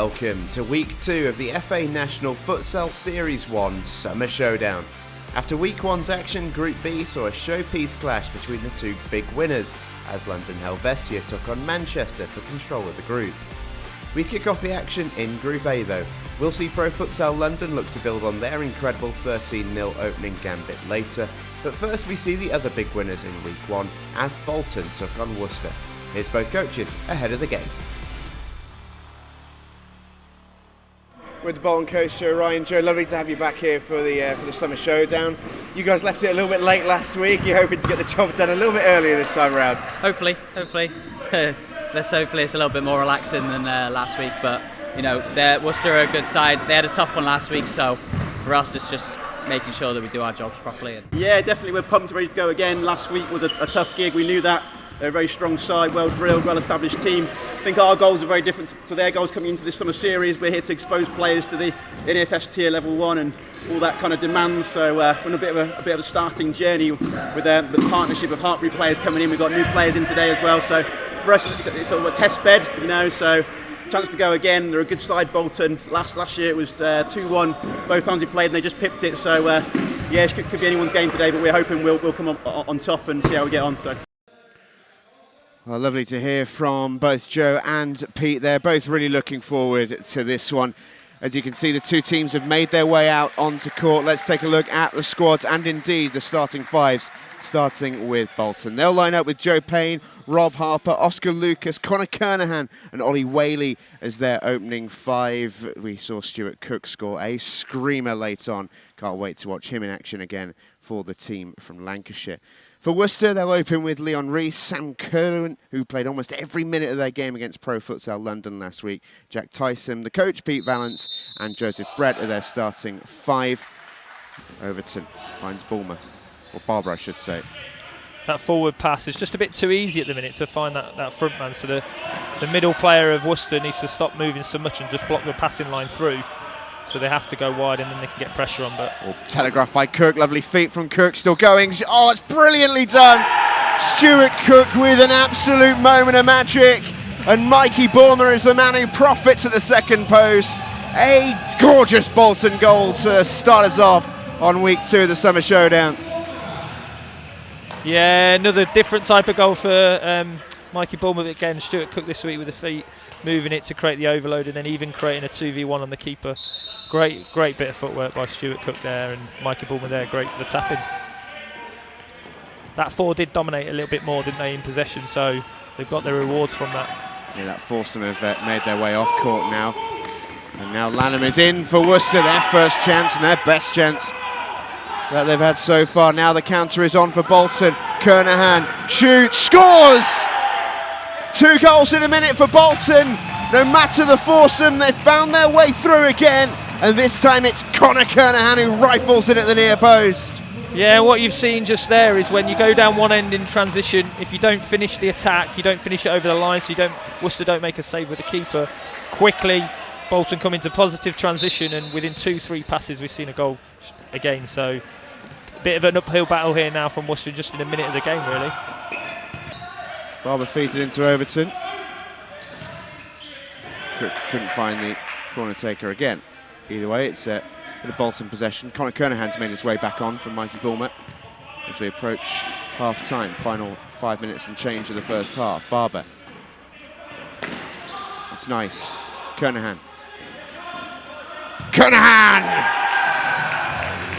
Welcome to Week 2 of the FA National Futsal Series 1 Summer Showdown. After Week 1's action, Group B saw a showpiece clash between the two big winners, as London Helvetia took on Manchester for control of the group. We kick off the action in Group A though. We'll see Pro Futsal London look to build on their incredible 13-0 opening gambit later, but first we see the other big winners in Week 1 as Bolton took on Worcester. Here's both coaches ahead of the game. With the Bolton coach Joe Ryan. Joe, lovely to have you back here for the Summer Showdown. You guys left it a little bit late last week. You're hoping to get the job done a little bit earlier this time around. Hopefully. Let's hopefully it's a little bit more relaxing than last week. But you know, Worcester are a good side. They had a tough one last week, so for us it's just making sure that we do our jobs properly. Yeah, definitely. We're pumped, ready to go again. Last week was a tough gig. We knew that. They're a very strong side, well drilled, well established team. I think our goals are very different to their goals coming into this summer series. We're here to expose players to the NFS tier level 1 and all that kind of demands. So we're on a bit of a starting journey with the partnership of Hartbury players coming in. We've got new players in today as well. So for us, it's sort of a test bed, you know. So chance to go again. They're a good side, Bolton. Last year it was 2-1 both times we played, and they just pipped it. So yeah, it could be anyone's game today, but we're hoping we'll come on top and see how we get on. So. Well, lovely to hear from both Joe and Pete. They're both really looking forward to this one. As you can see, the two teams have made their way out onto court. Let's take a look at the squads and indeed the starting fives, starting with Bolton. They'll line up with Joe Payne, Rob Harper, Oscar Lucas, Connor Kernahan and Ollie Whaley as their opening five. We saw Stuart Cook score a screamer late on. Can't wait to watch him in action again for the team from Lancashire. For Worcester, they'll open with Leon Rees, Sam Kerwin, who played almost every minute of their game against Pro Futsal London last week, Jack Tyson, the coach Pete Valance, and Joseph Brett are their starting five. Overton finds Bulmer, or Barbara I should say. That forward pass is just a bit too easy at the minute to find that front man, so the middle player of Worcester needs to stop moving so much and just block the passing line through. So they have to go wide and then they can get pressure on. But telegraphed by Cook, lovely feet from Cook, still going. Oh, it's brilliantly done. Stuart Cook with an absolute moment of magic. And Mikey Bulmer is the man who profits at the second post. A gorgeous Bolton goal to start us off on week 2 of the Summer Showdown. Yeah, another different type of goal for Mikey Bulmer. Again, Stuart Cook this week with the feet, moving it to create the overload and then even creating a 2v1 on the keeper. Great bit of footwork by Stuart Cook there, and Mikey Bulmer there, great for the tapping. That four did dominate a little bit more, didn't they, in possession, so they've got their rewards from that. Yeah, that foursome have made their way off court now. And now Lanham is in for Worcester, their first chance and their best chance that they've had so far. Now the counter is on for Bolton. Kernahan shoots, scores! 2 goals in a minute for Bolton. No matter the foursome, they've found their way through again. And this time it's Connor Kernahan who rifles in at the near post. Yeah, what you've seen just there is when you go down one end in transition, if you don't finish the attack, you don't finish it over the line, so Worcester don't make a save with the keeper. Quickly, Bolton come into positive transition, and within 2-3 passes we've seen a goal again. So a bit of an uphill battle here now from Worcester just in a minute of the game, really. Barber feeds it into Overton. Couldn't find the corner taker again. Either way, it's the Bolton possession. Connor Kernahan's made his way back on from Mikey Bulmer as we approach half-time. Final 5 minutes and change of the first half. Barber. It's nice. Kernahan.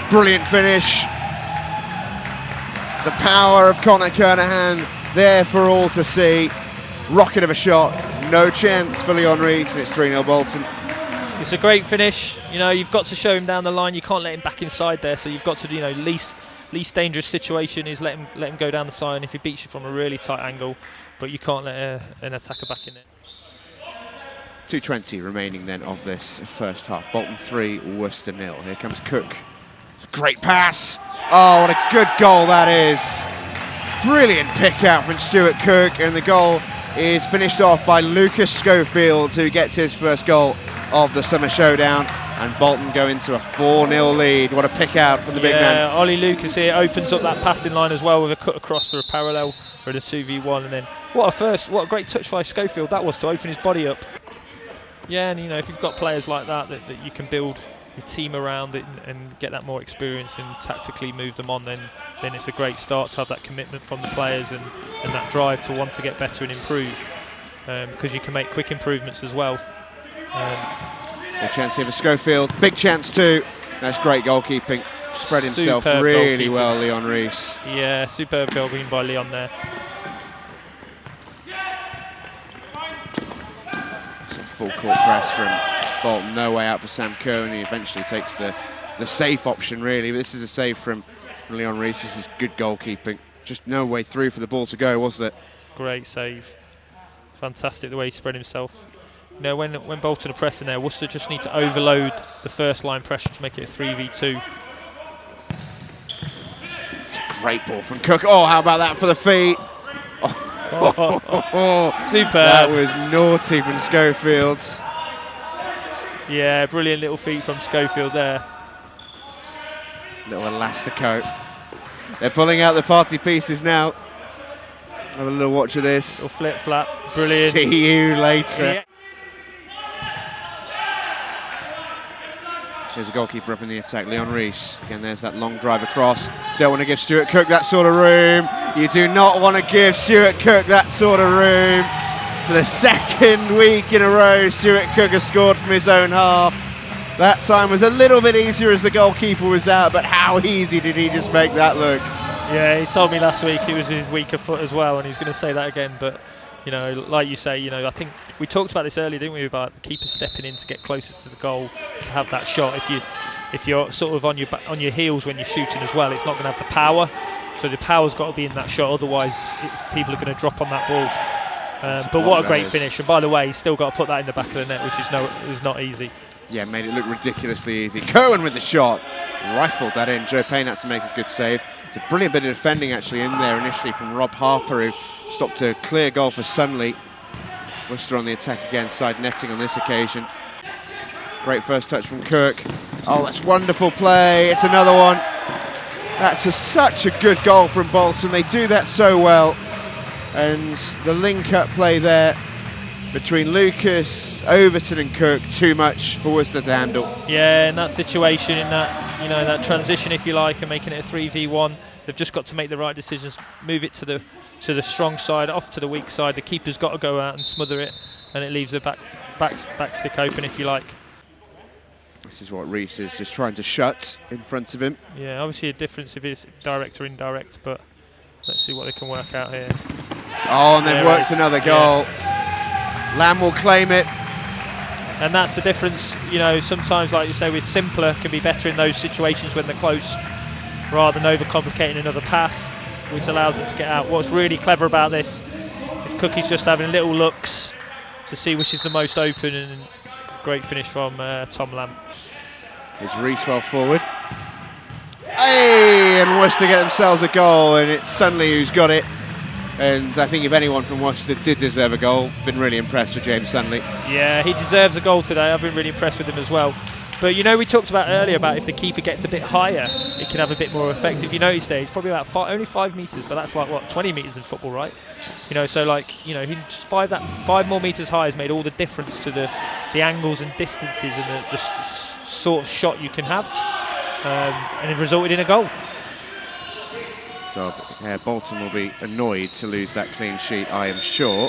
Brilliant finish. The power of Connor Kernahan there for all to see. Rocket of a shot. No chance for Leon Rees, and it's 3-0 Bolton. It's a great finish. You know, you've got to show him down the line. You can't let him back inside there. So you've got to, you know, least dangerous situation is let him go down the side. And if he beats you from a really tight angle, but you can't let an attacker back in there. 2:20 remaining then of this first half. Bolton 3, Worcester 0. Here comes Cook. It's a great pass. Oh, what a good goal that is. Brilliant pick out from Stuart Cook, and the goal is finished off by Lucas Schofield, who gets his first goal of the Summer Showdown, and Bolton go into a 4-0 lead. What a pick out from the big man. Yeah, Ollie Lucas here opens up that passing line as well with a cut across for a parallel or a 2v1, and then what a great touch by Schofield that was to open his body up. Yeah, and if you've got players like that you can build your team around it and get that more experience and tactically move them on, then it's a great start to have that commitment from the players and that drive to want to get better and improve, because you can make quick improvements as well. A chance here for Schofield, big chance too. That's great goalkeeping. Spread himself really well, Leon Rees. Yeah, superb goalkeeping by Leon there. It's a full court press from Bolton, no way out for Sam Cohen. He eventually takes the safe option really, but this is a save from Leon Rees. This is good goalkeeping. Just no way through for the ball to go, was there? Great save. Fantastic the way he spread himself. When Bolton are pressing there, Worcester just need to overload the first line pressure to make it a 3v2. Great ball from Cook. Oh, how about that for the feet? Superb. That was naughty from Schofield. Yeah, brilliant little feet from Schofield there. Little elastico. They're pulling out the party pieces now. Have a little watch of this. Little flip flap. Brilliant. See you later. Yeah. Here's a goalkeeper up in the attack, Leon Rees. Again, there's that long drive across. Don't want to give Stuart Cook that sort of room. You do not want to give Stuart Cook that sort of room. For the second week in a row, Stuart Cook has scored from his own half. That time was a little bit easier as the goalkeeper was out, but how easy did he just make that look? Yeah, he told me last week it was his weaker foot as well, and he's going to say that again. But, like you say, I think we talked about this earlier, didn't we, about the keeper stepping in to get closer to the goal to have that shot. If you're sort of on your heels when you're shooting as well, it's not going to have the power. So the power's got to be in that shot, otherwise people are going to drop on that ball. But what a great finish! And by the way, he's still got to put that in the back of the net, which is not easy. Yeah, made it look ridiculously easy. Cohen with the shot, rifled that in. Joe Payne had to make a good save. It's a brilliant bit of defending actually in there initially from Rob Harper, who stopped a clear goal for Sunley. Worcester on the attack again, side netting on this occasion. Great first touch from Cook. Oh, that's wonderful play. It's another one. That's such a good goal from Bolton. They do that so well. And the link-up play there between Lucas, Overton and Cook, too much for Worcester to handle. Yeah, in that situation, in that transition, if you like, and making it a 3v1, they've just got to make the right decisions, move it to the strong side, off to the weak side. The keeper's got to go out and smother it, and it leaves the back stick open, if you like. This is what Rees is just trying to shut in front of him. Yeah, obviously a difference if it's direct or indirect, but let's see what they can work out here. Oh, and they've worked another goal. Yeah. Lamb will claim it. And that's the difference, sometimes, like you say, with simpler can be better in those situations when they're close, rather than overcomplicating another pass, which allows them to get out. What's really clever about this is Cookie's just having little looks to see which is the most open, and great finish from Tom Lamb. Here's Rees well forward. Hey, and Worcester get themselves a goal, and it's Sunley who's got it. And I think if anyone from Worcester did deserve a goal, been really impressed with James Sunley. Yeah, he deserves a goal today. I've been really impressed with him as well. But we talked about earlier about if the keeper gets a bit higher, it can have a bit more effect. If you notice there, he's probably about only 5 metres, but that's like, 20 metres in football, right? So he just 5 more metres high has made all the difference to the angles and distances and the sort of shot you can have. And it resulted in a goal. So Bolton will be annoyed to lose that clean sheet, I am sure.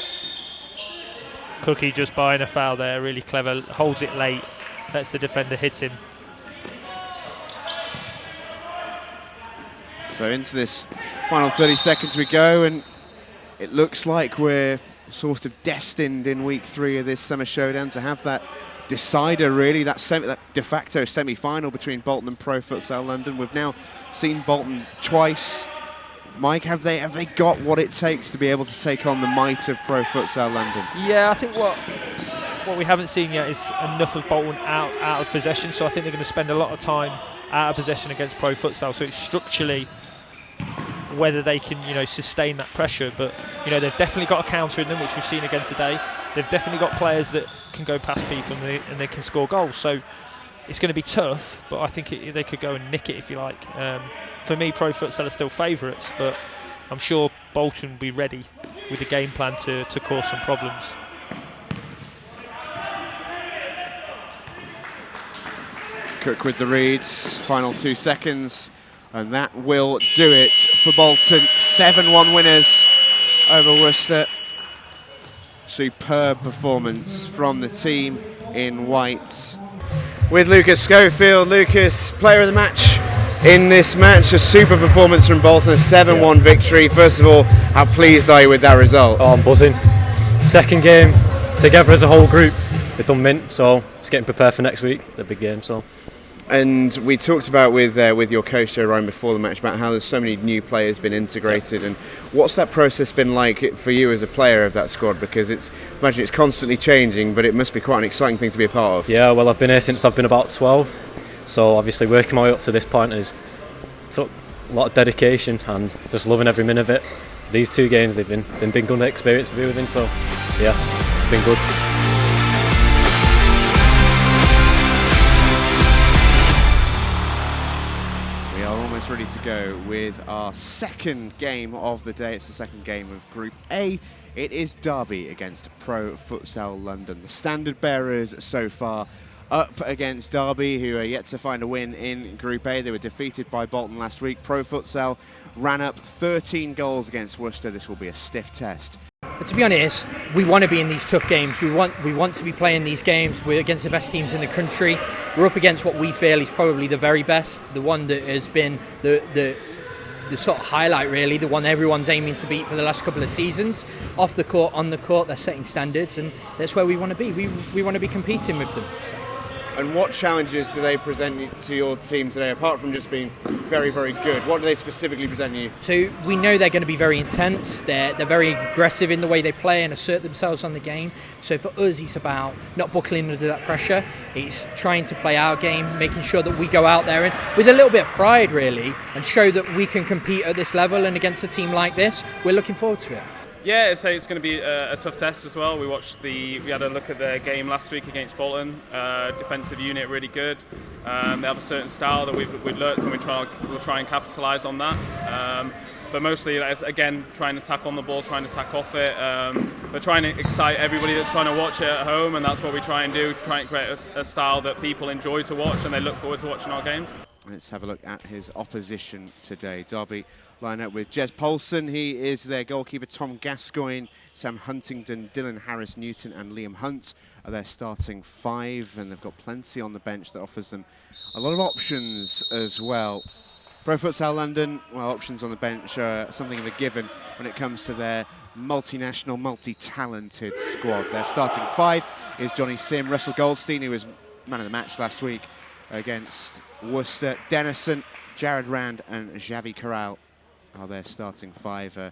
Cookie just buying a foul there, really clever, holds it late, lets the defender hit him. So into this final 30 seconds we go, and it looks like we're sort of destined in week 3 of this summer showdown to have that decider, really, that de facto semi-final between Bolton and Pro Futsal London. We've now seen Bolton twice. Mike, have they got what it takes to be able to take on the might of Pro Futsal London? Yeah, I think what we haven't seen yet is enough of Bolton out of possession, so I think they're going to spend a lot of time out of possession against Pro Futsal. So it's structurally whether they can sustain that pressure, but they've definitely got a counter in them, which we've seen again today. They've definitely got players that can go past people and they can score goals, so it's going to be tough, but I think they could go and nick it if you like. For me, Pro Futsal are still favourites, but I'm sure Bolton will be ready with the game plan to cause some problems. Cook with the reads, final 2 seconds, and that will do it for Bolton. 7-1 winners over Worcester. Superb performance from the team in white. With Lucas Schofield. Lucas, player of the match in this match. A super performance from Bolton, a 7-1 victory. First of all, how pleased are you with that result? Oh, I'm buzzing. Second game together as a whole group. We've done mint, so just getting prepared for next week, the big game. So. And we talked about with your coach Joe Ryan before the match about how there's so many new players been integrated, and what's that process been like for you as a player of that squad? Because imagine it's constantly changing, but it must be quite an exciting thing to be a part of. Yeah, well, I've been here since I've been about 12, so obviously working my way up to this point has took a lot of dedication and just loving every minute of it. These 2 games, they've been good experience to be within, so yeah, it's been good. Ready to go with our second game of the day. It's the second game of Group A. It is Derby against Pro Futsal London. The standard bearers so far up against Derby, who are yet to find a win in Group A. They were defeated by Bolton last week. Pro Futsal ran up 13 goals against Worcester. This will be a stiff test. But to be honest, we want to be in these tough games. We want to be playing these games. We're against the best teams in the country. We're up against what we feel is probably the very best, the one that has been the sort of highlight, really, the one everyone's aiming to beat for the last couple of seasons. Off the court, on the court, they're setting standards, and that's where we want to be. We want to be competing with them. So. And what challenges do they present to your team today, apart from just being very, very good? What do they specifically present you? So we know they're going to be very intense. They're very aggressive in the way they play and assert themselves on the game. So for us, it's about not buckling under that pressure. It's trying to play our game, making sure that we go out there and with a little bit of pride, really, and show that we can compete at this level and against a team like this. We're looking forward to it. Yeah, it's going to be a tough test as well. We had a look at their game last week against Bolton. Defensive unit really good. They have a certain style that we've learnt, and we'll try and capitalise on that. But mostly, again, trying to attack on the ball, trying to attack off it. We're trying to excite everybody that's trying to watch it at home, and that's what we try and do. Try and create a style that people enjoy to watch, and they look forward to watching our games. Let's have a look at his opposition today. Derby line up with Jez Polson. He is their goalkeeper. Tom Gascoigne, Sam Huntington, Dylan Harris-Newton and Liam Hunt are their starting 5, and they've got plenty on the bench that offers them a lot of options as well. Pro Futsal London, well, options on the bench are something of a given when it comes to their multinational, multi-talented squad. Their starting 5 is Johnny Sim, Russell Goldstein, who was man of the match last week against Worcester, Dennison, Jared Rand and Xavi Corral are their starting 5. A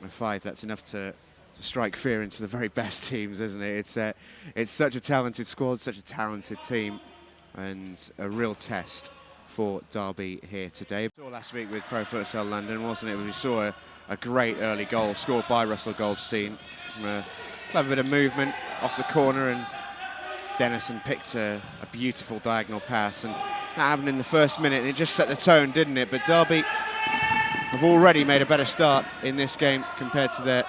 5 that's enough to strike fear into the very best teams, isn't it? It's such a talented squad, such a talented team, and a real test for Derby here today. Last week with Pro Futsal London, wasn't it? We saw a great early goal scored by Russell Goldstein. Clever bit of movement off the corner, and Dennison picked a beautiful diagonal pass, and that happened in the first minute, and it just set the tone, didn't it? But Derby have already made a better start in this game compared to their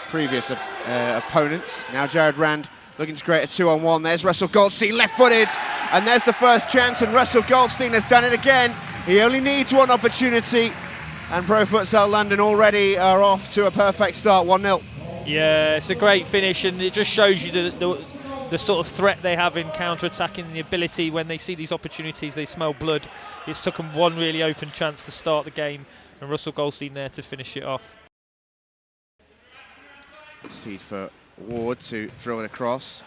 previous opponents. Now Jared Rand looking to create a 2-on-1. There's Russell Goldstein, left-footed, and there's the first chance, and Russell Goldstein has done it again. He only needs one opportunity, and Pro Futsal London already are off to a perfect start, 1-0. Yeah, it's a great finish, and it just shows you the sort of threat they have in counter-attacking, the ability when they see these opportunities, they smell blood. It's took them one really open chance to start the game, and Russell Goldstein there to finish it off. Seed for Ward to drill it across.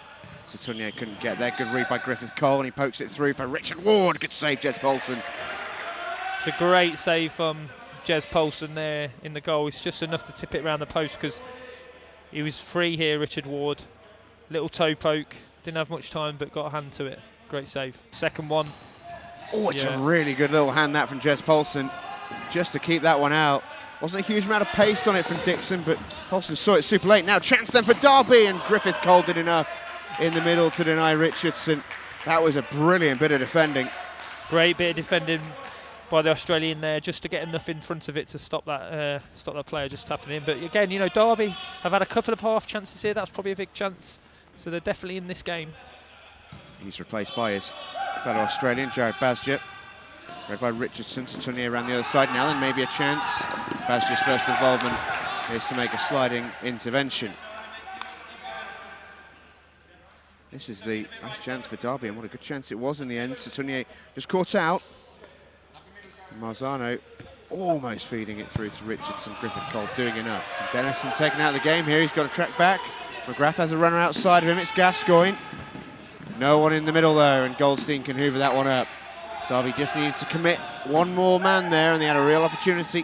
Satunye couldn't get there. Good read by Griffith Cole, and he pokes it through for Richard Ward. Good save, Jez Polson. It's a great save from Jez Polson there in the goal. It's just enough to tip it around the post because he was free here, Richard Ward. Little toe poke, didn't have much time but got a hand to it. Great save. Second one. Oh, it's a really good little hand that from Jez Polson, just to keep that one out. Wasn't a huge amount of pace on it from Dixon, but Polson saw it super late. Now chance then for Derby, and Griffith Cole did enough in the middle to deny Richardson. That was a brilliant bit of defending. Great bit of defending by the Australian there, just to get enough in front of it to stop that player just tapping in. But again, you know, Derby have had a couple of half chances here. That's probably a big chance. So they're definitely in this game. He's replaced by his fellow Australian, Jared Basjet. Read by Richardson to Tunde around the other side. Now then, maybe a chance. Basjet's first involvement is to make a sliding intervention. This is the last chance for Derby, and what a good chance it was in the end. Tunde just caught out. Marzano almost feeding it through to Richardson. Griffith Cole doing enough. And Dennison taken out of the game here. He's got to track back. McGrath has a runner outside of him. It's Gascoigne. No one in the middle though, and Goldstein can hoover that one up. Derby just needed to commit one more man there, and they had a real opportunity.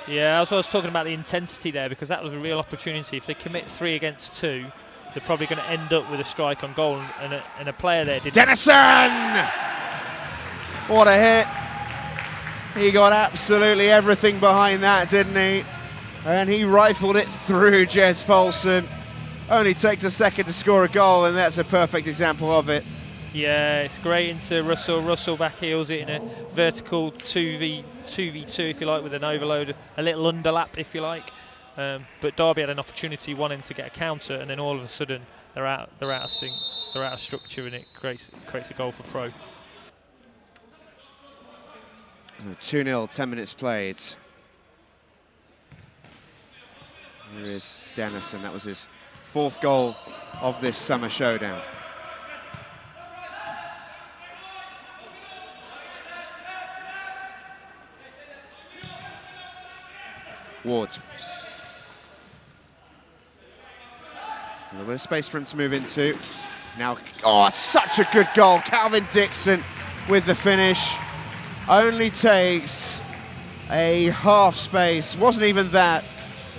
Yeah, that's what I was talking about, the intensity there, because that was a real opportunity. If they commit 3 against 2, they're probably going to end up with a strike on goal, and a player there did. Dennison! What a hit. He got absolutely everything behind that, didn't he? And he rifled it through Jez Paulson. Only takes a second to score a goal, and that's a perfect example of it. Yeah, it's great into Russell. Russell back heels it in a vertical 2v2, if you like, with an overload, a little underlap, if you like. But Derby had an opportunity, one end to get a counter, and then all of a sudden they're out of sync, they're out of structure, and it creates a goal for Pro. 2-0, 10 minutes played. Here is Dennison. That was his 4th goal of this summer showdown. Ward. A little bit of space for him to move into. Now, oh, such a good goal. Calvin Dixon with the finish. Only takes a half space. Wasn't even that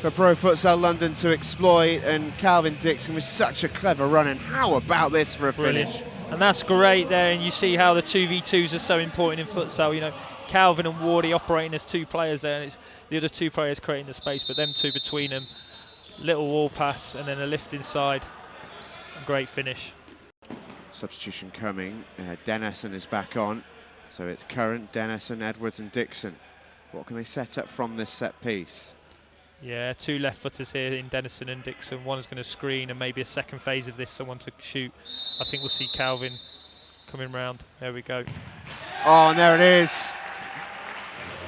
for Pro Futsal London to exploit, and Calvin Dixon was such a clever run. And how about this for a finish? And that's great there, and you see how the 2v2s are so important in futsal. You know, Calvin and Wardy operating as 2 players there, and it's the other 2 players creating the space, but them 2 between them. Little wall pass and then a lift inside. Great finish. Substitution coming. Dennison is back on. So it's Current, Dennison, Edwards and Dixon. What can they set up from this set piece? Yeah, 2 left footers here in Dennison and Dixon. One is going to screen, and maybe a second phase of this, someone to shoot. I think we'll see Calvin coming round. There we go. Oh, and there it is.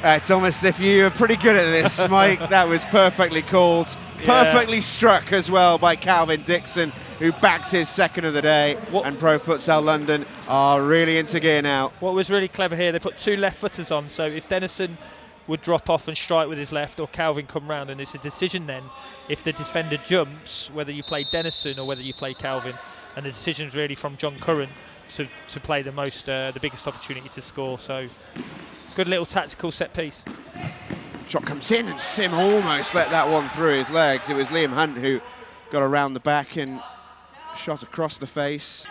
It's almost as if you were pretty good at this, Mike. That was perfectly called. Perfectly struck as well by Calvin Dixon, who backs his 2nd of the day. And Pro Futsal London are really into gear now. What was really clever here, they put 2 left footers on, so if Dennison would drop off and strike with his left, or Calvin come round, and it's a decision then, if the defender jumps, whether you play Dennison or whether you play Calvin, and the decision's really from John Curran to play the biggest opportunity to score. So good little tactical set piece. Shot comes in, and Sim almost let that one through his legs. It was Liam Hunt who got around the back and shot across the face.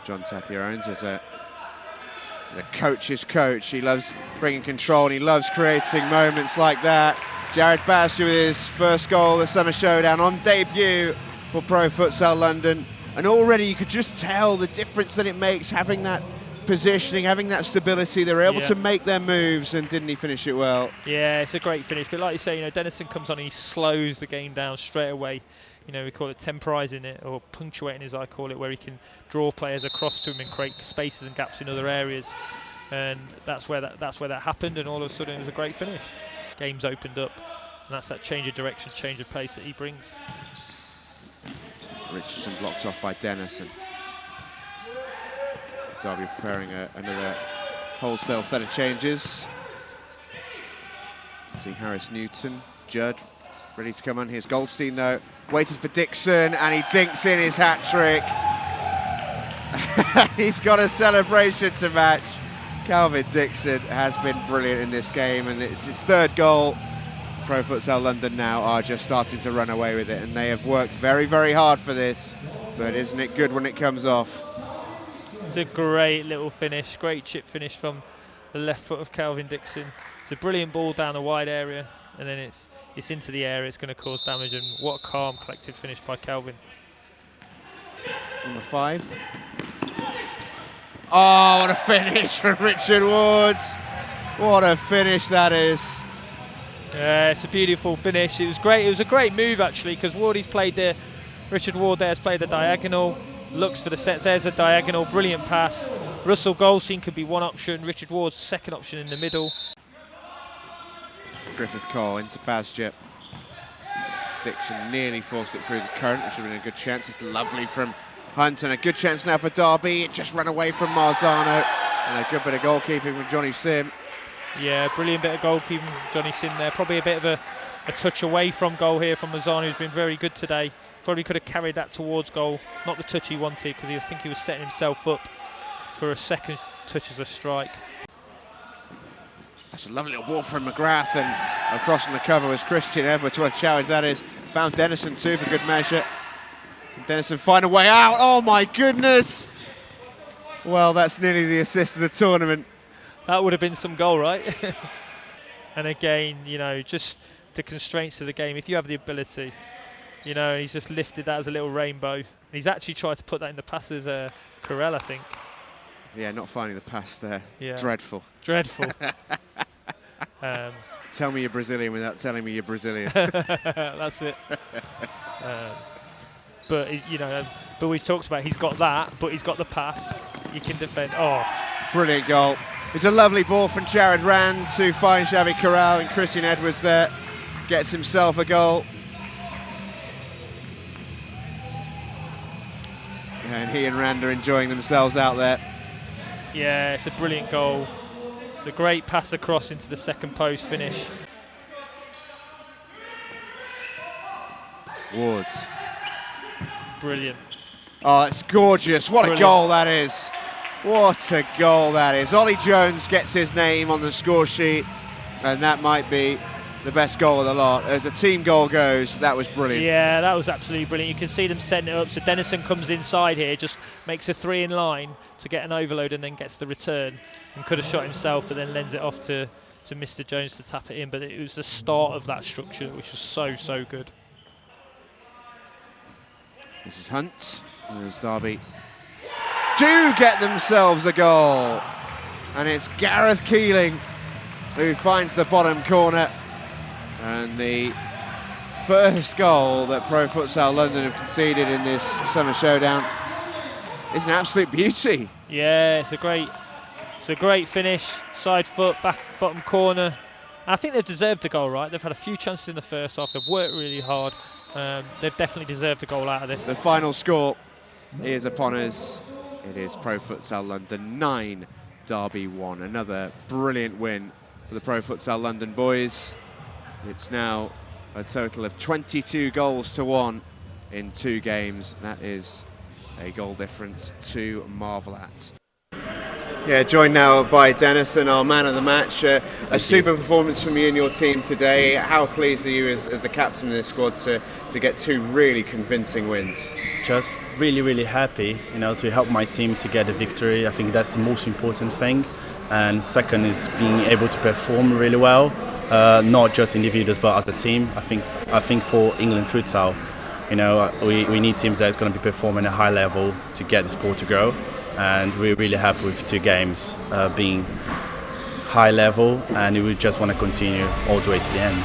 John Tapia owns as the coach's coach. He loves bringing control, and he loves creating moments like that. Jared Basher with his 1st goal of the summer showdown on debut for Pro Futsal London. And already you could just tell the difference that it makes having that positioning, having that stability. They were able to make their moves, and didn't he finish it well? Yeah, it's a great finish. But like you say, you know, Dennison comes on and he slows the game down straight away. You know, we call it temporising it, or punctuating as I call it, where he can draw players across to him and create spaces and gaps in other areas. And that's where that happened, and all of a sudden it was a great finish. Game's opened up, and that's that change of direction, change of pace that he brings. Richardson blocked off by Dennison. Derby preparing another wholesale set of changes. See Harris Newton, Judd, ready to come on. Here's Goldstein though, waited for Dixon, and he dinks in his hat-trick. He's got a celebration to match. Calvin Dixon has been brilliant in this game, and it's his 3rd goal. Pro Futsal London now are just starting to run away with it, and they have worked very, very hard for this, but isn't it good when it comes off? It's a great little finish, great chip finish from the left foot of Calvin Dixon. It's a brilliant ball down a wide area, and then it's into the area. It's going to cause damage, and what a calm, collective finish by Calvin. Number 5. Oh, what a finish from Richard Ward. What a finish that is. Yeah, it's a beautiful finish. It was great. It was a great move actually, because Wardy's played there Richard Ward there has played the diagonal, looks for the set. There's a diagonal, brilliant pass. Russell Goldstein could be one option, Richard Ward's second option in the middle. Griffith Cole into Basjet. Dixon nearly forced it through the current, which would have been a good chance. It's lovely from Hunt, and a good chance now for Derby. It just ran away from Marzano, and a good bit of goalkeeping from Johnny Sim. Yeah, brilliant bit of goalkeeping from Johnny Sim there. Probably a bit of a touch away from goal here from Marzano, who's been very good today. Probably could have carried that towards goal. Not the touch he wanted, because I think he was setting himself up for a second touch as a strike. That's a lovely little ball from McGrath, and across from the cover was Christian Edwards. What a challenge that is. Found Dennison too for good measure. And Dennison find a way out. Oh my goodness! Well, that's nearly the assist of the tournament. That would have been some goal, right? And again, you know, just the constraints of the game. If you have the ability, you know, he's just lifted that as a little rainbow. And he's actually tried to put that in the pass of Carell, I think. Yeah, not finding the pass there. Yeah. Dreadful. Dreadful. Tell me you're Brazilian without telling me you're Brazilian. That's it. But you know, but we've talked about he's got that, but he's got the pass. He can defend. Oh, brilliant goal. It's a lovely ball from Jared Rand to find Xavi Corral, and Christian Edwards there gets himself a goal. And he and Rand are enjoying themselves out there. yeah, it's a brilliant goal. It's a great pass across into the second post finish. Wards. Brilliant. Oh, it's gorgeous. What Brilliant. a goal that is. What a goal that is. Ollie Jones gets his name on the score sheet, and that might be the best goal of the lot. As a team goal goes, that was brilliant. Yeah, that was absolutely brilliant. You can see them setting it up. So Dennison comes inside here, just makes a 3 in line to get an overload, and then gets the return. And could have shot himself, but then lends it off to Mr. Jones to tap it in. But it was the start of that structure, which was so good. This is Hunt. And there's Derby. Do get themselves a goal. And it's Gareth Keeling who finds the bottom corner. And the first goal that Pro Futsal London have conceded in this summer showdown is an absolute beauty. Yeah, it's a great finish. Side foot, back bottom corner. I think they've deserved a goal, right? They've had a few chances in the first half. They've worked really hard. They've definitely deserved a goal out of this. The final score is upon us. It is Pro Futsal London 9, Derby 1. Another brilliant win for the Pro Futsal London boys. It's now a total of 22 goals to 1 in 2 games. That is a goal difference to marvel at. Yeah, joined now by Dennison, our man of the match. A super performance from you and your team today. How pleased are you as the captain of this squad to get 2 really convincing wins? Just really happy, you know, to help my team to get a victory. I think that's the most important thing. And second is being able to perform really well, not just individuals but as a team. I think for England futsal, you know, we need teams that is going to be performing at a high level to get the sport to grow. And we're really happy with 2 games being high level, and we just want to continue all the way to the end.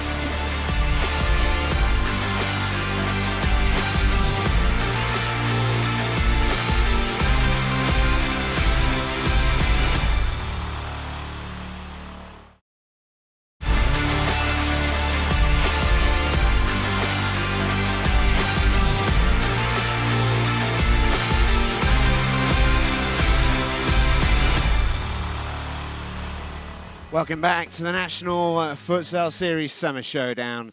Welcome back to the National Futsal Series Summer Showdown.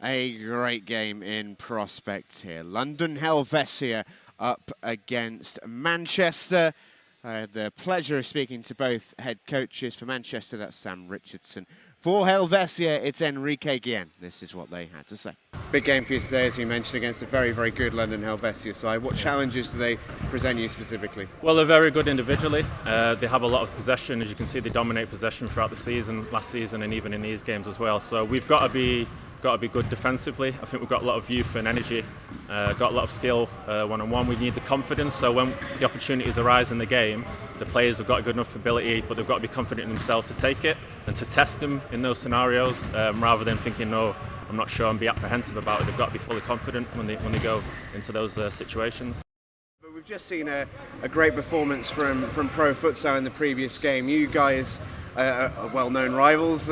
A great game in prospect here. London Helvetia up against Manchester. I had the pleasure of speaking to both head coaches. For Manchester, that's Sam Richardson. For Helvetia, it's Enrique Guillen. This is what they had to say. Big game for you today, as you mentioned, against a very good London Helvetia side. What challenges do they present you specifically? Well, they're very good individually. They have a lot of possession. As you can see, they dominate possession throughout the season, last season, and even in these games as well. So we've got to be good defensively. I think we've got a lot of youth and energy, got a lot of skill one-on-one. We need the confidence, so when the opportunities arise in the game, the players have got a good enough ability, but they've got to be confident in themselves to take it and to test them in those scenarios, rather than thinking, no, I'm not sure and be apprehensive about it. They've got to be fully confident when they go into those situations. But we've just seen a great performance from Pro Futsal in the previous game. You guys are well-known rivals.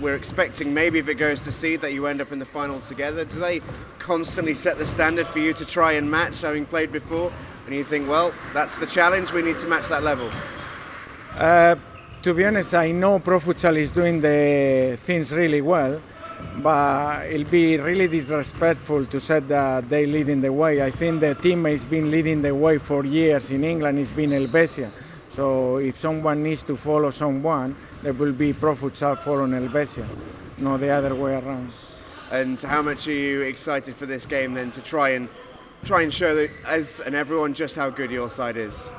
We're expecting maybe if it goes to seed that you end up in the final together. Do they constantly set the standard for you to try and match, having played before? And you think, well, that's the challenge, we need to match that level? To be honest, I know Pro Futsal is doing the things really well, but it'll be really disrespectful to say that they leading the way. I think the team has been leading the way for years in England. It's been Helvetia. So if someone needs to follow someone, there will be Pro Futsal following Helvetia, not the other way around. And how much are you excited for this game then, to try and show that us and everyone just how good your side is?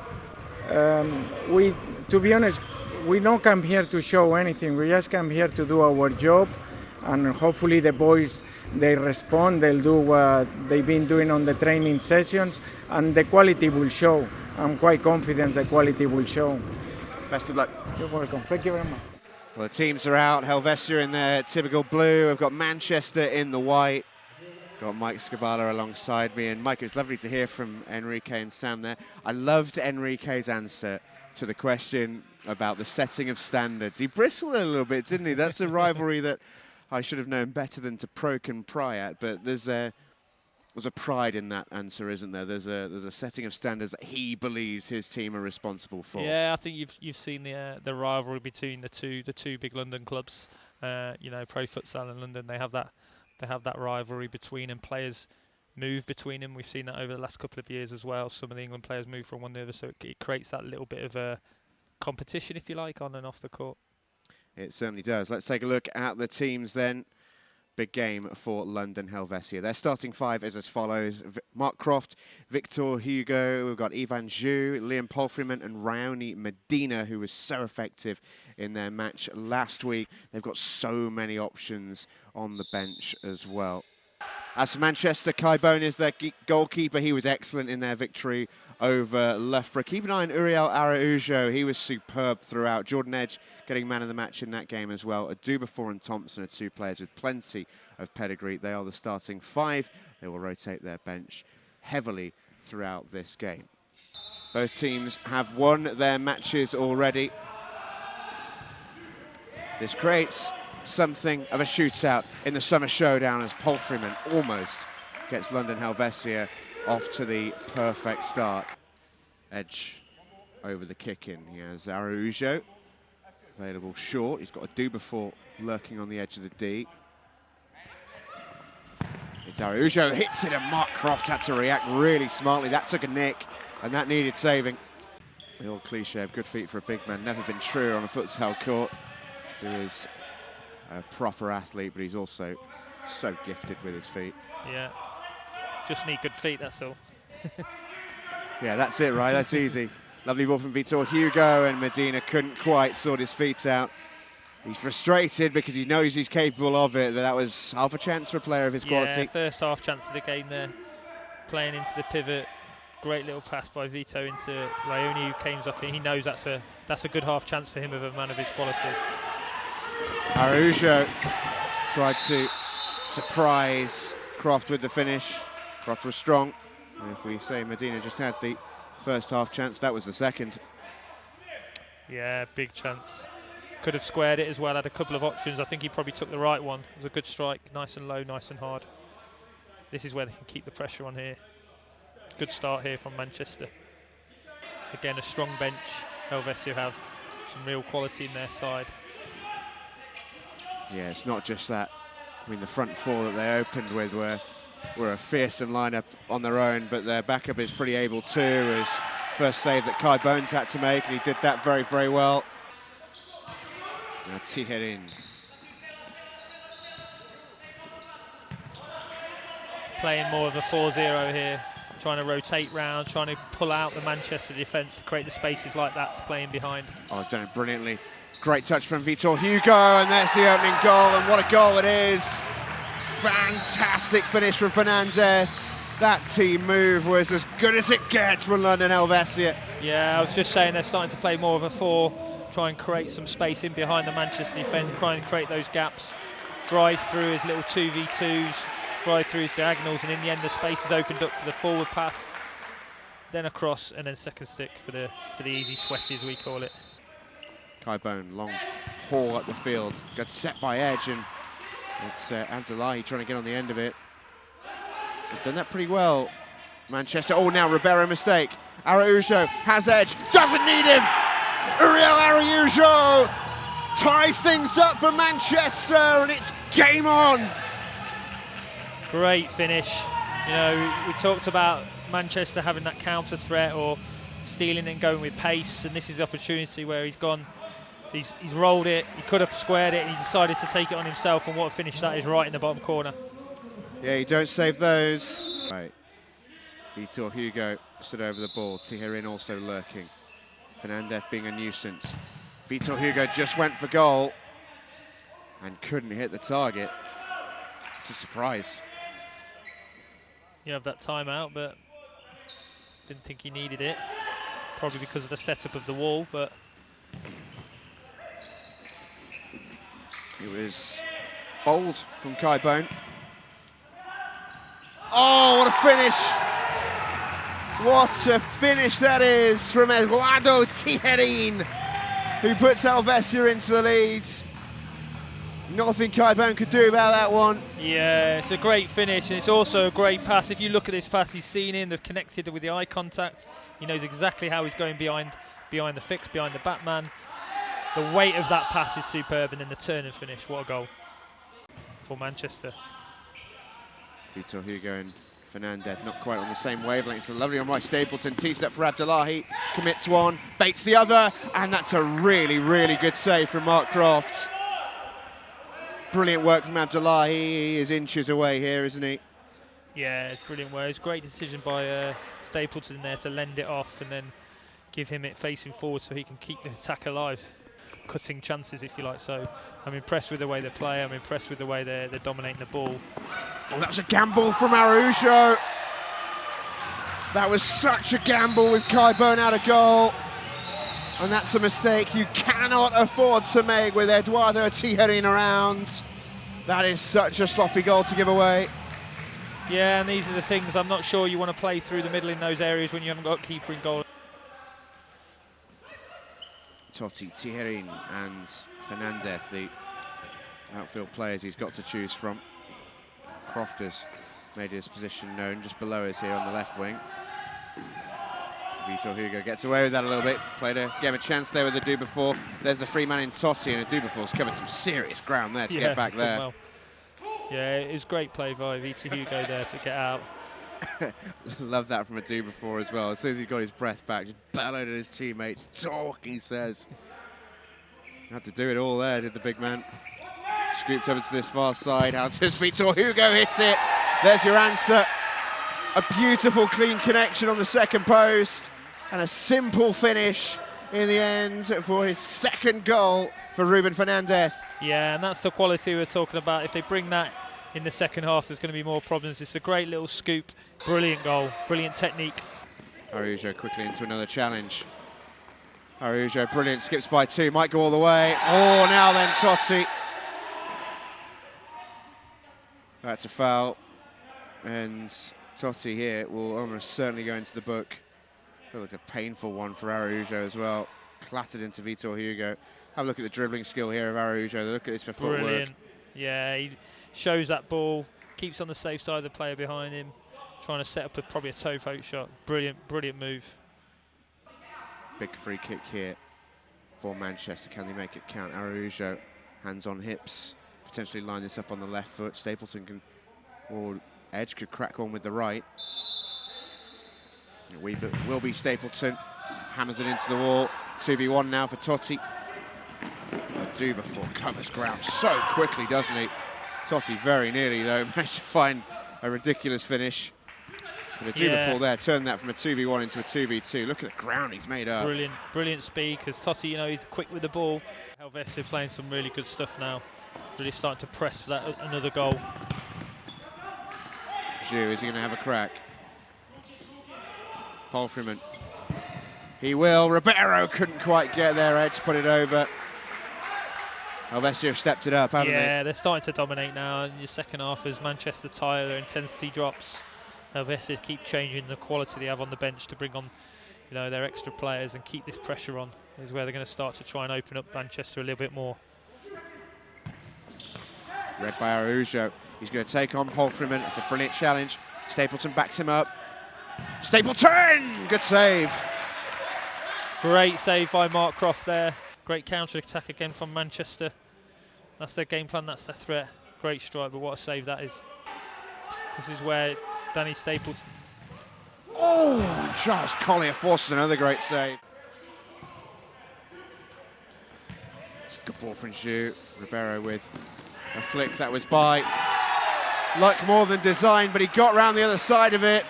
To be honest, we don't come here to show anything. We just come here to do our job, and hopefully the boys, they respond. They'll do what they've been doing on the training sessions, and the quality will show. I'm quite confident the quality will show. Best of luck. You're welcome. Thank you very much. Well, the teams are out. Helvetia in their typical blue. I've got Manchester in the white. Got Mike Scabala alongside me. And Mike, it's lovely to hear from Enrique and Sam there. I loved Enrique's answer to the question about the setting of standards. He bristled a little bit, didn't he? That's a rivalry that I should have known better than to proke and pry at. But there's a pride in that answer, isn't there? There's a setting of standards that he believes his team are responsible for. Yeah, I think you've seen the rivalry between the two big London clubs. You know, Pro Futsal and London. They have that rivalry between them. Players move between them. We've seen that over the last couple of years as well. Some of the England players move from one to the other, so it creates that little bit of a competition, if you like, on and off the court. It certainly does. Let's take a look at the teams then. Big game for London Helvetia. Their starting five is as follows: Mark Croft, Victor Hugo, we've got Ivan Zhu, Liam Palfreyman and Raoni Medina, who was so effective in their match last week. They've got so many options on the bench as well. As for Manchester, Kai Bone is their goalkeeper. He was excellent in their victory over Loughborough. Keep an eye on Uriel Araujo. He was superb throughout. Jordan Edge getting man of the match in that game as well. Adubafor and Thompson are two players with plenty of pedigree. They are the starting five. They will rotate their bench heavily throughout this game. Both teams have won their matches already. This creates something of a shootout in the summer showdown as Palfreyman almost gets London Helvetia off to the perfect start. Edge over the kick-in. He has Araujo available short. He's got Adubafor lurking on the edge of the D. It's Araujo, hits it, and Mark Croft had to react really smartly. That took a nick, and that needed saving. The old cliche of good feet for a big man, never been truer on a futsal court. He is a proper athlete, but he's also so gifted with his feet. Yeah, just need good feet, that's all. Yeah, that's it, right? That's easy. Lovely ball from Vitor Hugo, and Medina couldn't quite sort his feet out. He's frustrated because he knows he's capable of it, but that was half a chance for a player of his quality. Yeah, first half chance of the game there. Playing into the pivot. Great little pass by Vito into Raoni, who came off. He knows that's a good half chance for him of a man of his quality. Araujo tried to surprise Croft with the finish. Croft was strong. And if we say Medina just had the first half chance, that was the second. Yeah, big chance. Could have squared it as well, had a couple of options. I think he probably took the right one. It was a good strike, nice and low, nice and hard. This is where they can keep the pressure on here. Good start here from Manchester. Again, a strong bench. Helvetia have some real quality in their side. Yeah, it's not just that. I mean, the front four that they opened with were a fearsome lineup on their own, but their backup is pretty able too. As first save that Kai Bones had to make, and he did that very, very well. Now Tijerin. Playing more of a 4-0 here, trying to rotate round, trying to pull out the Manchester defence to create the spaces like that to play in behind. Oh, done it brilliantly. Great touch from Vitor Hugo, and that's the opening goal, and what a goal it is. Fantastic finish from Fernandez. That team move was as good as it gets from London Helvetia. Yeah, I was just saying they're starting to play more of a 4, try and create some space in behind the Manchester defence, try and create those gaps. drive through his little 2v2s, drive through his diagonals, and in the end the space is opened up for the forward pass, then across, and then second stick for the easy sweaty, as we call it. Kai Bone, long haul up the field, got set by Edge, and it's Abdullahi trying to get on the end of it. He's done that pretty well. Manchester, oh, now Ribeiro mistake. Araujo has Edge, doesn't need him! Uriel Araujo ties things up for Manchester, and it's game on! Great finish. You know, we talked about Manchester having that counter threat or stealing and going with pace, and this is the opportunity where he's gone. He's rolled it, he could have squared it, and he decided to take it on himself, and what a finish that is, right in the bottom corner. Yeah, you don't save those. Right. Vitor Hugo stood over the ball, Tijerin also lurking. Fernandez being a nuisance. Vitor Hugo just went for goal and couldn't hit the target. It's a surprise. You have that timeout, but didn't think he needed it. Probably because of the setup of the wall, but it was bold from Kai Bone. Oh, what a finish! What a finish that is from Eduardo Tijerin, who puts Helvetia into the lead. Nothing Kai Bone could do about that one. yeah, it's a great finish, and it's also a great pass. If you look at this pass, he's seen in, they've connected with the eye contact. He knows exactly how he's going behind the fix, behind the Batman. The weight of that pass is superb, and then the turn and finish. What a goal for Manchester. Vitor Hugo and Fernandez not quite on the same wavelength. It's a lovely one by Stapleton. Tees it up for Abdullahi, commits one, baits the other, and that's a really, really good save from Mark Croft. Brilliant work from Abdullahi. He is inches away here, isn't he? Yeah, it's brilliant work. It's a great decision by Stapleton there to lend it off and then give him it facing forward so he can keep the attack alive. Cutting chances, if you like. So I'm impressed with the way they play. I'm impressed with the way they're dominating the ball. Oh, that was a gamble from Araujo. That was such a gamble with Kai Bone out of goal. And that's a mistake you cannot afford to make with Eduardo Tijerin around. That is such a sloppy goal to give away. Yeah, and these are the things I'm not sure you want to play through the middle in those areas when you haven't got a keeper in goal. Totti, Tijerin and Fernandez, the outfield players he's got to choose from. Croft has made his position known just below us here on the left wing. Vitor Hugo gets away with that a little bit. Gave a chance there with the do before. There's the free man in Totti, and a do before's covered some serious ground there to get back there. Well. Yeah, it was great play by Vitor Hugo there to get out. Love that from a do before as well. As soon as he got his breath back, just bellowed at his teammates. Talk, he says. Had to do it all there, did the big man. Scooped over to this far side. How does Vitor Hugo hits it? There's your answer. A beautiful clean connection on the second post. And a simple finish in the end for his second goal for Ruben Fernandez. Yeah, and that's the quality we're talking about. If they bring that in the second half, there's going to be more problems. It's a great little scoop. Brilliant goal, brilliant technique. Araujo quickly into another challenge. Araujo, brilliant, skips by two, might go all the way. Oh, now then Totti. That's a foul. And Totti here will almost certainly go into the book. It looked a painful one for Araujo as well. Clattered into Vitor Hugo. Have a look at the dribbling skill here of Araujo. Look at this for footwork. Brilliant. Yeah, he shows that ball, keeps on the safe side of the player behind him, trying to set up probably a toe poke shot. Brilliant, brilliant move. Big free kick here for Manchester. Can they make it count? Araujo, hands on hips, potentially line this up on the left foot. Stapleton can, or Edge could crack one with the right. It will be Stapleton, hammers it into the wall. 2v1 now for Totti. Do before covers ground so quickly, doesn't he? Totti very nearly though managed to find a ridiculous finish. But a do before there turned that from a 2v1 into a 2v2. Look at the ground he's made up. Brilliant, brilliant speed because Totti, you know, he's quick with the ball. Helvetia playing some really good stuff now. Really starting to press for that another goal. Giroud, is he going to have a crack? Paul Freeman. He will. Ribeiro couldn't quite get there. Edge put it over. Helvetia have stepped it up, haven't they? Yeah, they're starting to dominate now in the second half as Manchester tire, their intensity drops. Helvetia keep changing the quality they have on the bench to bring on, you know, their extra players and keep this pressure on. Is where they're going to start to try and open up Manchester a little bit more. Read by Araujo. He's going to take on Paul Freeman. It's a brilliant challenge. Stapleton backs him up. Stapleton! Good save. Great save by Mark Croft there. Great counter-attack again from Manchester. That's their game plan, that's their threat. Great strike, but what a save that is. This is where Danny Stapleton... Oh, Charles Collier forces another great save. Good ball from Zhu. Ribeiro with a flick that was by. Luck more than design, but he got round the other side of it.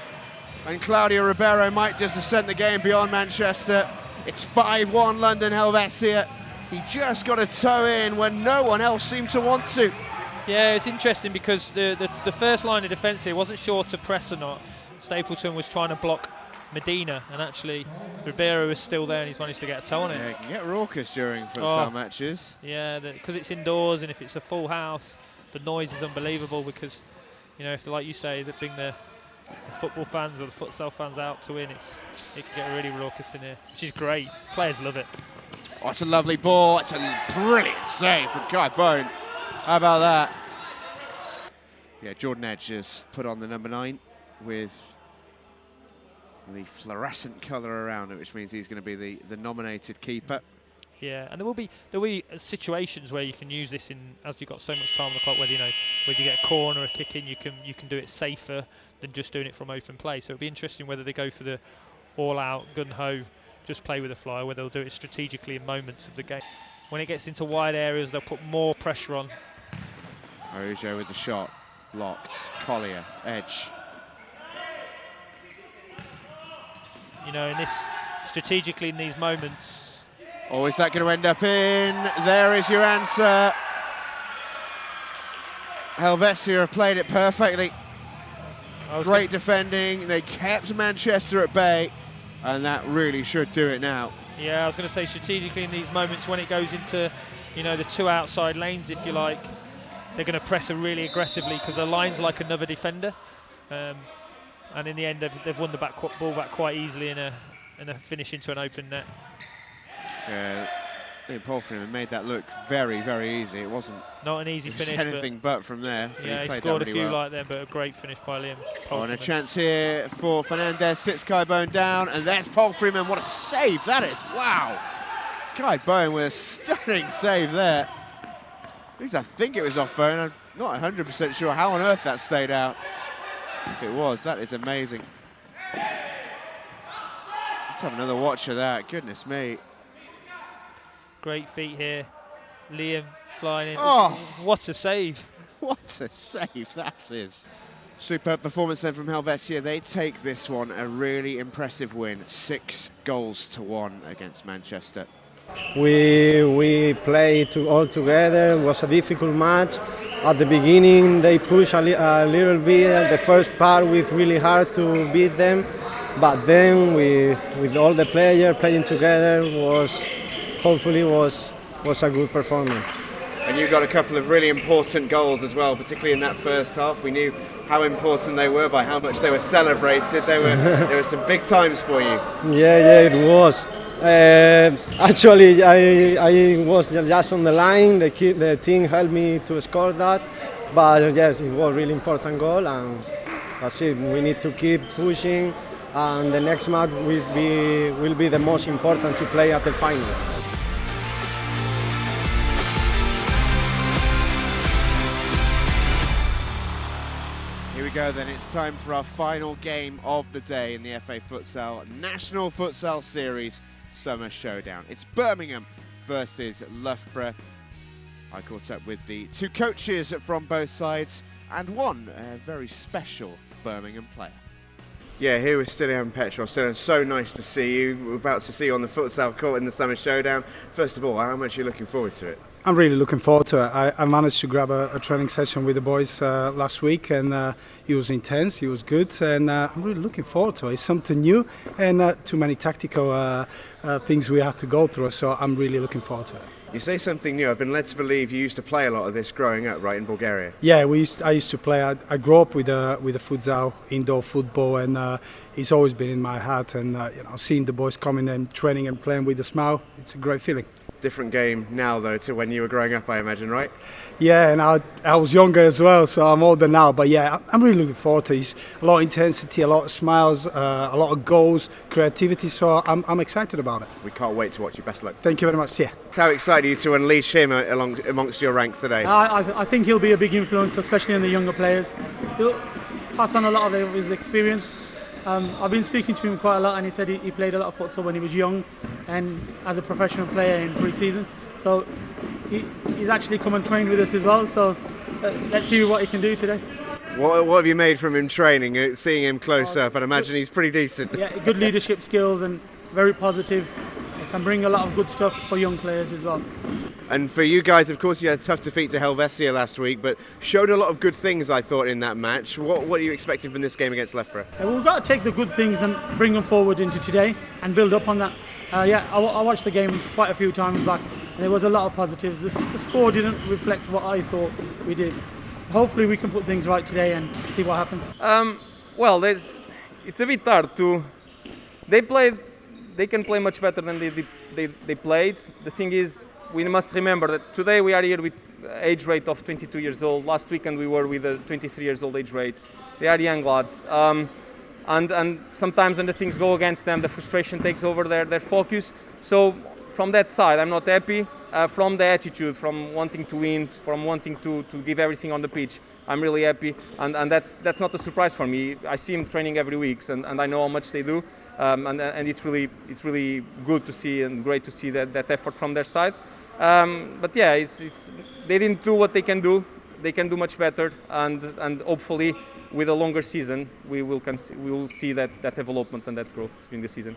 And Claudio Ribeiro might just have sent the game beyond Manchester. It's 5-1 London Helvetia. He just got a toe in when no one else seemed to want to. Yeah, it's interesting because the first line of defence here wasn't sure to press or not. Stapleton was trying to block Medina, and actually Ribeiro is still there and he's managed to get a toe on it. Yeah, he can get raucous during futsal matches. Yeah, because it's indoors and if it's a full house, the noise is unbelievable because, you know, if, like you say, they bring the football fans or the futsal fans out to win, it can get really raucous in here, which is great. Players love it. Oh, it's a lovely ball. It's a brilliant save from Kai Bone. How about that? Yeah, Jordan Edge has put on the number 9 with the fluorescent colour around it, which means he's going to be the nominated keeper. Yeah, and there will be situations where you can use this in, as you've got so much time on the clock, whether you get a corner, a kick in, you can do it safer than just doing it from open play. So it'll be interesting whether they go for the all-out gun-ho, just play with a flyer, whether they'll do it strategically in moments of the game. When it gets into wide areas, they'll put more pressure on. Araujo with the shot, blocked. Collier, Edge. You know, in this strategically in these moments. Oh, is that going to end up in? There is your answer. Helvetia have played it perfectly. Great defending. They kept Manchester at bay, and that really should do it now. Yeah, I was going to say strategically in these moments when it goes into, you know, the 2 outside lanes, if you like, they're going to press her really aggressively because the line's like another defender. And in the end, they've won the ball back quite easily in a finish into an open net. Yeah, Paul Freeman made that look very, very easy. It wasn't not an easy finish. Anything but from there. Yeah, he scored a few like them, but a great finish by Liam. Oh, and a chance here for Fernandez. Sits Kai Bone down, and there's Paul Freeman. What a save that is! Wow, Kai Bone with a stunning save there. At least I think it was off Bone. I'm not 100% sure how on earth that stayed out. If it was, that is amazing. Let's have another watch of that. Goodness me. Great feet here. Liam flying in. Oh, what a save. What a save that is. Superb performance then from Helvetia. They take this one, a really impressive win. 6-1 against Manchester. We played all together. It was a difficult match. At the beginning, they pushed a little bit. The first part, we really hard to beat them, but then with all the players playing together, hopefully was a good performance. And you got a couple of really important goals as well, particularly in that first half. We knew how important they were by how much they were celebrated. There were some big times for you. Yeah, it was. Actually, I was just on the line. The team helped me to score that, but yes, it was a really important goal, and that's it. We need to keep pushing, and the next match will be the most important to play at the final. Here we go then, it's time for our final game of the day in the FA Futsal National Futsal Series Summer Showdown. It's Birmingham versus Loughborough. I caught up with the 2 coaches from both sides and one very special Birmingham player. Yeah, here with Stilian Petrov. Stilian, so nice to see you. We're about to see you on the futsal court in the Summer Showdown. First of all, how much are you looking forward to it? I'm really looking forward to it. I managed to grab a training session with the boys last week, and it was intense, it was good, and I'm really looking forward to it. It's something new and too many tactical things we have to go through, so I'm really looking forward to it. You say something new. I've been led to believe you used to play a lot of this growing up, right, in Bulgaria? Yeah, I used to play. I grew up with a futsal, indoor football, and it's always been in my heart. And seeing the boys coming and training and playing with a smile, it's a great feeling. Different game now, though, to when you were growing up, I imagine, right? Yeah, and I was younger as well, so I'm older now. But yeah, I'm really looking forward to it. It's a lot of intensity, a lot of smiles, a lot of goals, creativity. So I'm excited about it. We can't wait to watch you. Best luck. Thank you very much. Yeah. How excited are you to unleash him amongst your ranks today? I think he'll be a big influence, especially on the younger players. He'll pass on a lot of his experience. I've been speaking to him quite a lot, and he said he played a lot of futsal when he was young and as a professional player in pre-season. So he's actually come and trained with us as well. So let's see what he can do today. What have you made from him training, seeing him close up? I'd imagine he's pretty decent. Yeah, good leadership skills and very positive. He can bring a lot of good stuff for young players as well. And for you guys, of course, you had a tough defeat to Helvetia last week, but showed a lot of good things, I thought, in that match. What are you expecting from this game against Loughborough? We've got to take the good things and bring them forward into today and build up on that. I watched the game quite a few times back, and there was a lot of positives. The score didn't reflect what I thought we did. Hopefully we can put things right today and see what happens. Well, it's a bit hard to... They can play much better than they played. The thing is, we must remember that today we are here with age rate of 22 years old. Last weekend we were with a 23 years old age rate. They are young lads. And sometimes when the things go against them, the frustration takes over their focus. So from that side, I'm not happy. From the attitude, from wanting to win, from wanting to give everything on the pitch, I'm really happy. And that's not a surprise for me. I see them training every week, and I know how much they do. And it's really good to see and great to see that effort from their side. But yeah, they didn't do what they can do. They can do much better, and hopefully with a longer season we will see that development and that growth during the season.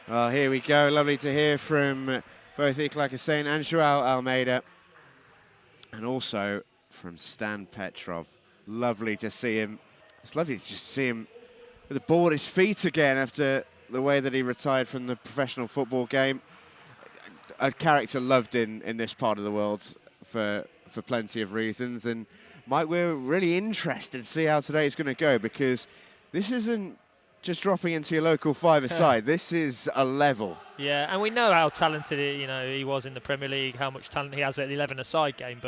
Well, here we go. Lovely to hear from both Iker Hussein and Joao Almeida, and also from Stan Petrov. Lovely to see him. It's lovely to just see him with the ball at his feet again after the way that he retired from the professional football game. A character loved in this part of the world for plenty of reasons. And Mike, we're really interested to see how today is going to go, because this isn't just dropping into your local five-a-side. This is a level. Yeah, and we know how talented he was in the Premier League, how much talent he has at the 11-a-side game.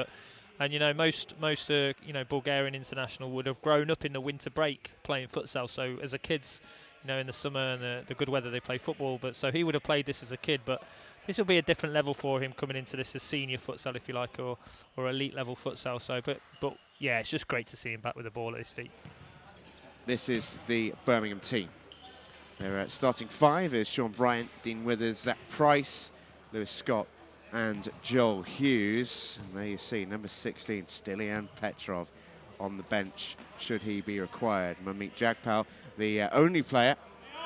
And most Bulgarian international would have grown up in the winter break playing futsal. So as a kids, in the summer and the good weather, they play football. But so he would have played this as a kid. But this will be a different level for him coming into this as senior futsal, if you like, or elite level futsal. So, but yeah, it's just great to see him back with the ball at his feet. This is the Birmingham team. Their starting five is Sean Bryant, Dean Withers, Zach Price, Lewis Scott, and Joel Hughes. And there you see number 16, Stilian Petrov, on the bench should he be required. Mamit Jagpal, the only player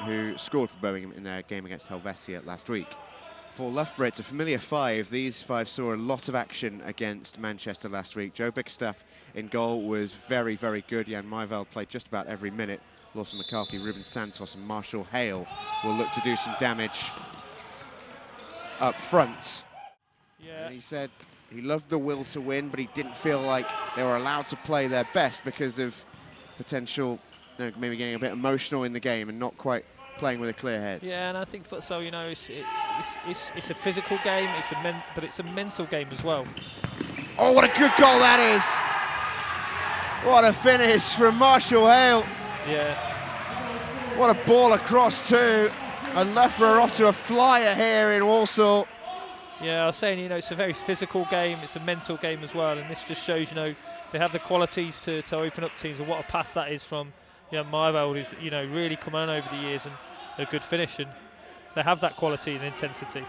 who scored for Birmingham in their game against Helvetia last week. For Loughborough, it's a familiar five. These five saw a lot of action against Manchester last week. Joe Bickerstaff in goal was very, very good. Jan Myveld played just about every minute. Lawson McCarthy, Ruben Santos and Marshall Hale will look to do some damage up front. Yeah. And he said he loved the will to win, but he didn't feel like they were allowed to play their best because of potential, maybe getting a bit emotional in the game and not quite playing with a clear head. Yeah, and I think futsal, it's a physical game, but it's a mental game as well. Oh, what a good goal that is! What a finish from Marshall Hale. Yeah. What a ball across too. And Loughborough off to a flyer here in Walsall. Yeah, I was saying, it's a very physical game, it's a mental game as well, and this just shows, they have the qualities to open up teams, and what a pass that is from Myveld, who's, really come on over the years, and a good finish, and they have that quality and intensity.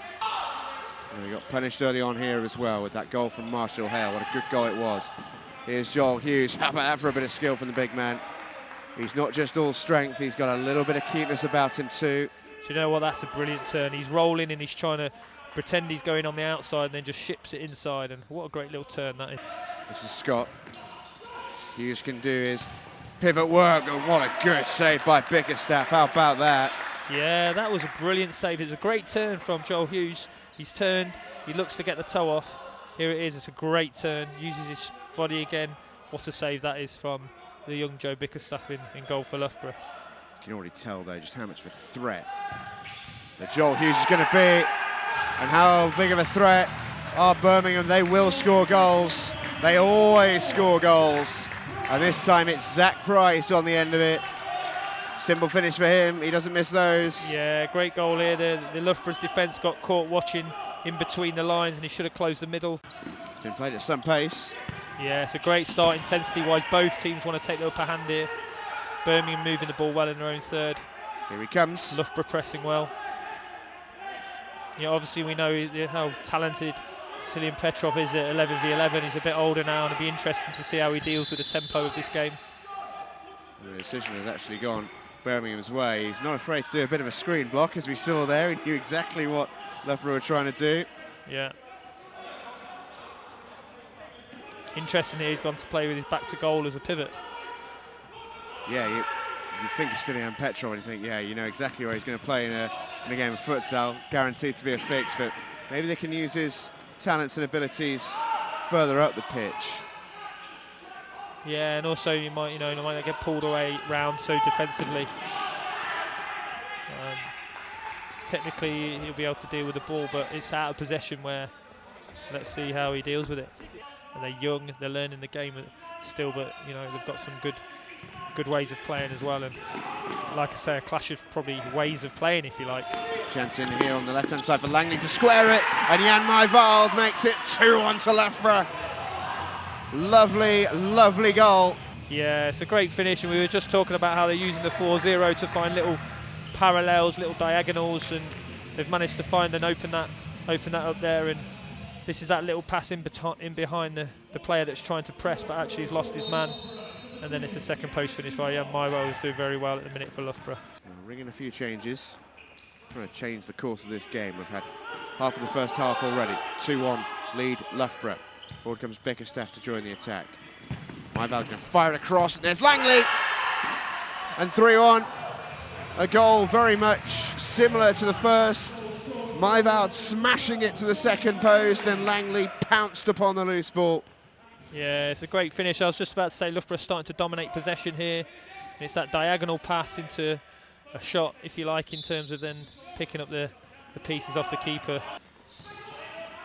And he got punished early on here as well with that goal from Marshall Hale. What a good goal it was. Here's Joel Hughes. How about that for a bit of skill from the big man? He's not just all strength, he's got a little bit of cuteness about him too. Do you know what? That's a brilliant turn. He's rolling and he's trying to pretend he's going on the outside and then just ships it inside, and what a great little turn that is. This is Scott. Hughes can do his pivot work, and what a good save by Bickerstaff. How about that? Yeah, that was a brilliant save. It was a great turn from Joel Hughes, He's turned, he looks to get the toe off. Here it is, it's a great turn, uses his body again. What a save that is from the young Joe Bickerstaff in goal for Loughborough. You can already tell though just how much of a threat that Joel Hughes is going to be, and how big of a threat are Birmingham. They will score goals. They always score goals. And this time it's Zach Price on the end of it. Simple finish for him, he doesn't miss those. Yeah, great goal here. The Loughborough's defence got caught watching in between the lines, and he should have closed the middle. It's been played at some pace. Yeah, it's a great start intensity-wise. Both teams want to take the upper hand here. Birmingham moving the ball well in their own third. Here he comes. Loughborough pressing well. Yeah, obviously we know how talented Cillian Petrov is at 11v11. He's a bit older now, and it'll be interesting to see how he deals with the tempo of this game. The decision has actually gone Birmingham's way. He's not afraid to do a bit of a screen block, as we saw there. He knew exactly what Loughborough were trying to do. Yeah. Interestingly, he's gone to play with his back to goal as a pivot. Yeah, you think of Cillian Petrov and you think, yeah, you know exactly where he's going to play in a game of futsal, guaranteed to be a fix, but maybe they can use his talents and abilities further up the pitch. Yeah, and also you might not get pulled away round so defensively. Technically, he'll be able to deal with the ball, but it's out of possession where let's see how he deals with it. And they're young, they're learning the game still, but they've got some good ways of playing as well. And like I say, a clash of probably ways of playing, if you like. Chance in here on the left-hand side for Langley to square it, and Jan Myvald makes it 2-1 to Loughborough. Lovely, lovely goal. Yeah, it's a great finish, and we were just talking about how they're using the 4-0 to find little parallels, little diagonals, and they've managed to find and open that up there. And this is that little pass in behind the player that's trying to press, but actually he's lost his man. And then it's a second post finish by Jan Myvald, who's doing very well at the minute for Loughborough. Ringing a few changes, trying to change the course of this game. We've had half of the first half already. 2-1 lead Loughborough. Forward comes Bickerstaff to join the attack. Myvald going to fire it across, and there's Langley! And 3-1. A goal very much similar to the first. Myvald smashing it to the second post, and Langley pounced upon the loose ball. Yeah, it's a great finish. I was just about to say Loughborough starting to dominate possession here. And it's that diagonal pass into a shot, if you like, in terms of then picking up the pieces off the keeper.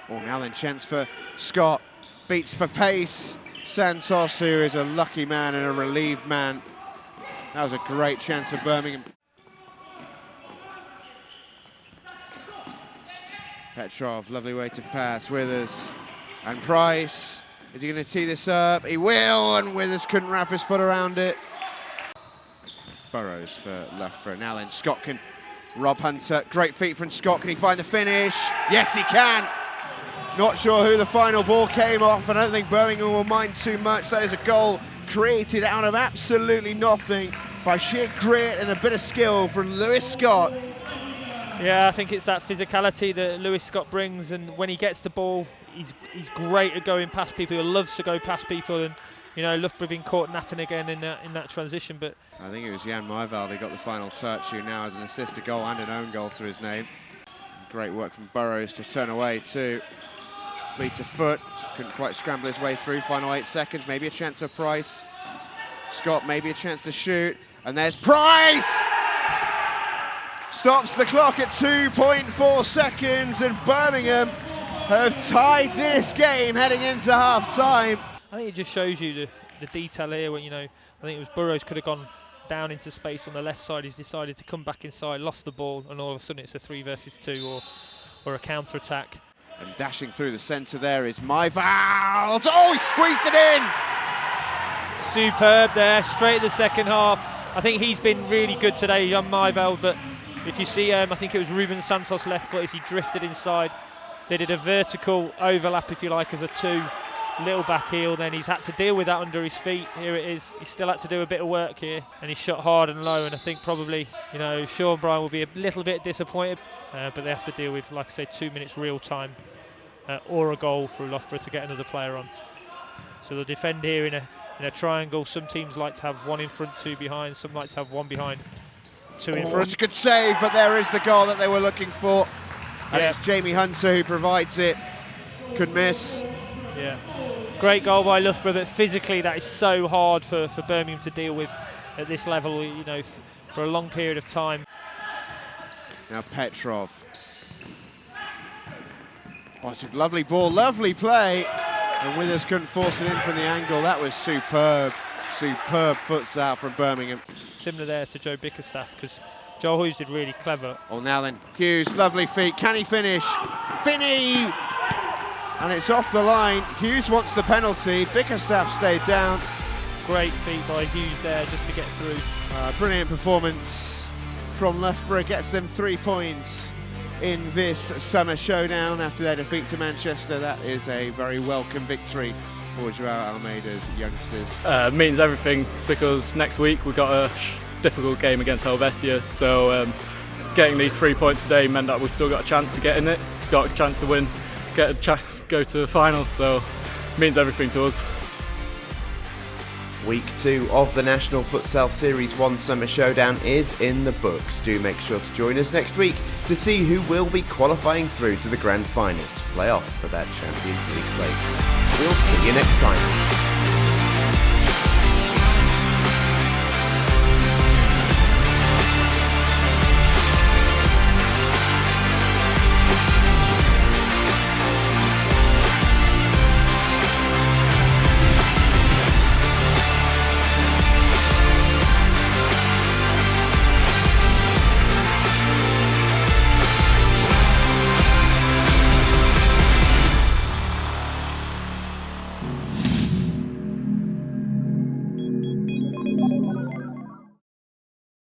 Oh, now then, chance for Scott. Beats for pace. Santos, who is a lucky man and a relieved man. That was a great chance for Birmingham. Petrov, lovely way to pass. Withers and Price. Is he going to tee this up? He will, and Withers couldn't wrap his foot around it. It's Burrows for Loughborough. Now then, Scott can rob Hunter. Great feet from Scott. Can he find the finish? Yes, he can. Not sure who the final ball came off. I don't think Birmingham will mind too much. That is a goal created out of absolutely nothing by sheer grit and a bit of skill from Lewis Scott. Yeah, I think it's that physicality that Lewis Scott brings, and when he gets the ball, he's great at going past people. He loves to go past people, and Loughborough been caught napping again in that transition. But I think it was Jan Myvald who got the final touch, who now has an assist, a goal and an own goal to his name. Great work from Burrows to turn away too. Fleet of foot, couldn't quite scramble his way through. Final 8 seconds, maybe a chance for Price. Scott, maybe a chance to shoot, and there's Price! Stops the clock at 2.4 seconds, and Birmingham have tied this game heading into half-time. I think it just shows you the detail here when, I think it was Burrows could have gone down into space on the left side. He's decided to come back inside, lost the ball, and all of a sudden it's a 3 versus 2 or a counter-attack. And dashing through the centre there is Myvald. Oh, he squeezed it in! Superb there, straight in the second half. I think he's been really good today, Jan Myvald, but if you see, I think it was Ruben Santos left foot as he drifted inside. They did a vertical overlap, if you like, as a 2. Little back heel, then he's had to deal with that under his feet. Here it is. He still had to do a bit of work here, and he shot hard and low, and I think probably, Sean Bryan will be a little bit disappointed, but they have to deal with, like I say, 2 minutes real time or a goal for Loughborough to get another player on. So they'll defend here in a triangle. Some teams like to have 1 in front, 2 behind. Some like to have 1 behind, 2 in front. It's a good save, but there is the goal that they were looking for. And it's Jamie Hunter who provides it. Couldn't miss. Yeah. Great goal by Loughborough, but physically that is so hard for Birmingham to deal with at this level, you know, for a long period of time. Now Petrov. Oh, it's a lovely ball, lovely play. And Withers couldn't force it in from the angle. That was superb futsal from Birmingham. Similar there to Joe Bickerstaff, because Joel Hughes did really clever. Oh, now then, Hughes, lovely feet. Can he finish? Finney! And it's off the line. Hughes wants the penalty. Bickerstaff stayed down. Great feet by Hughes there just to get through. Brilliant performance from Loughborough. Gets them 3 points in this summer showdown after their defeat to Manchester. That is a very welcome victory for Joao Almeida's youngsters. Means everything, because next week we've got a difficult game against Helvetia, so getting these 3 points today meant that we've still got a chance to get in it, got a chance to win, go to the final, so means everything to us. Week 2 of the National Futsal Series 1 Summer Showdown is in the books. Do make sure to join us next week to see who will be qualifying through to the grand final to play off for that Champions League place. We'll see you next time.